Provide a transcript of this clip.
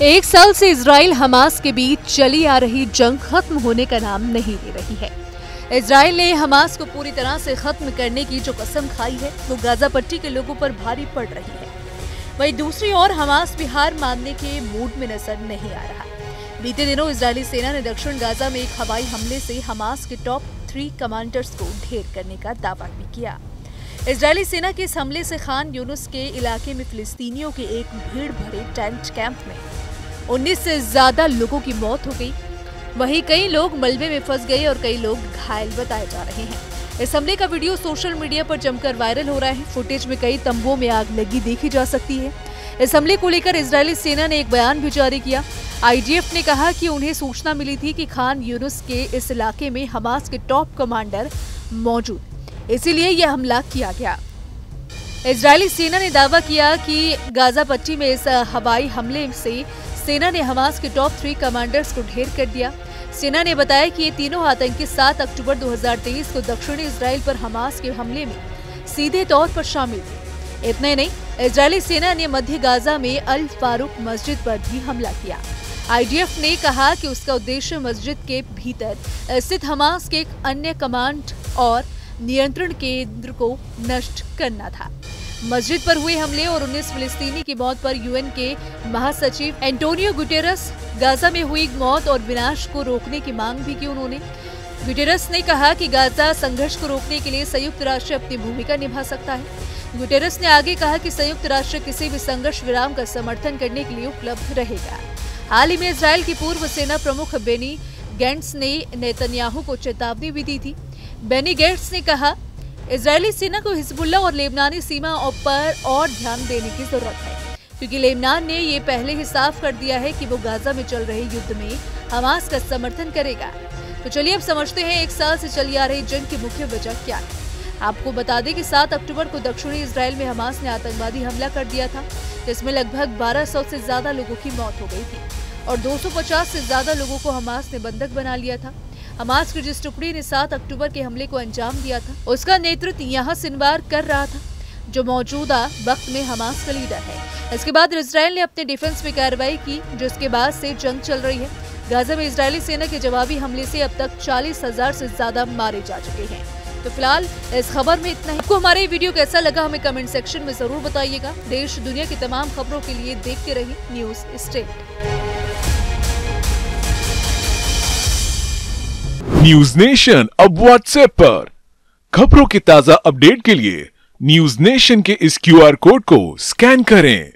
एक साल से इजराइल हमास के बीच चली आ रही जंग खत्म होने का नाम नहीं ले रही है। इजराइल ने हमास को पूरी तरह से खत्म करने की जो कसम खाई है वो गाजा पट्टी के लोगों पर भारी पड़ रही है। वहीं दूसरी ओर हमास भी हार मानने के मूड में नजर नहीं आ रहा। बीते दिनों इजरायली सेना ने दक्षिण गाजा में एक हवाई हमले से हमास के टॉप 3 कमांडर्स को ढेर करने का दावा भी किया। इजरायली सेना के इस हमले से खान यूनुस के इलाके में फिलिस्तीनियों के एक भीड़ भरे टेंट कैंप में 19 से ज्यादा लोगों की मौत हो गई। वहीं कई लोग मलबे में फंस गए और कई लोग घायल बताए जा रहे हैं। इस हमले का वीडियो सोशल मीडिया पर जमकर वायरल हो रहा है। फुटेज में कई तंबुओं में आग लगी देखी जा सकती है। इस हमले को लेकर इजरायली सेना ने एक बयान भी जारी किया। आईडीएफ ने कहा कि उन्हें सूचना मिली थी कि खान यूनुस के इस इलाके में हमास के टॉप कमांडर मौजूद, इसीलिए यह हमला किया गया। इजरायली सेना ने दावा किया कि गाजा पट्टी में इस हवाई हमले से सेना ने हमास के टॉप 3 कमांडर्स को ढेर कर दिया। सेना ने बताया कि ये तीनों आतंकी 7 अक्टूबर 2023 को दक्षिणी इजराइल पर हमास के हमले में सीधे तौर पर शामिल थे। इतना ही नहीं, इजरायली सेना ने मध्य गाजा में अल फारूक मस्जिद पर भी हमला किया। आईडीएफ ने कहा कि उसका उद्देश्य मस्जिद के भीतर स्थित हमास के एक अन्य कमांड और नियंत्रण केंद्र को नष्ट करना था। मस्जिद पर हुए हमले और 19 फिलिस्तीनी की मौत पर यूएन के महासचिव एंटोनियो गुटेरस गाजा में हुई मौत और विनाश को रोकने की मांग भी की। उन्होंने गुटेरस ने कहा कि गाजा संघर्ष को रोकने के लिए संयुक्त राष्ट्र अपनी भूमिका निभा सकता है। गुटेरस ने आगे कहा कि संयुक्त राष्ट्र किसी भी संघर्ष विराम का समर्थन करने के लिए उपलब्ध रहेगा। हाल ही में इजराइल की पूर्व सेना प्रमुख बेनी गैंट्स ने नेतन्याहू को चेतावनी भी दी थी। बेनी गैंट्स ने कहा, इजरायली सेना को हिजबुल्ला और लेबनानी सीमा पर और ध्यान देने की जरूरत है, क्योंकि लेबनान ने ये पहले ही साफ कर दिया है कि वो गाजा में चल रहे युद्ध में हमास का समर्थन करेगा। तो चलिए अब समझते हैं एक साल से चली आ रही जंग की मुख्य वजह क्या है। आपको बता दें कि 7 अक्टूबर को दक्षिणी इजराइल में हमास ने आतंकवादी हमला कर दिया था, जिसमें लगभग 1200 से ज्यादा लोगों की मौत हो गई थी और 250 से ज्यादा लोगों को हमास ने बंधक बना लिया था। हमास की जिस टुकड़ी ने 7 अक्टूबर के हमले को अंजाम दिया था, उसका नेतृत्व यहाँ सिनवार कर रहा था, जो मौजूदा वक्त में हमास का लीडर है। इसके बाद इजराइल ने अपने डिफेंस में कार्रवाई की, जिसके बाद से जंग चल रही है। गाजा में इजरायली सेना के जवाबी हमले से अब तक 40,000 से ज्यादा मारे जा चुके हैं। तो फिलहाल इस खबर में इतना ही। आपको हमारा ये वीडियो कैसा लगा हमें कमेंट सेक्शन में जरूर बताइएगा। देश दुनिया की तमाम खबरों के लिए देखते रहिए न्यूज स्टेट। न्यूज नेशन अब व्हाट्सएप पर खबरों के ताजा अपडेट के लिए न्यूज नेशन के इस क्यूआर कोड को स्कैन करें।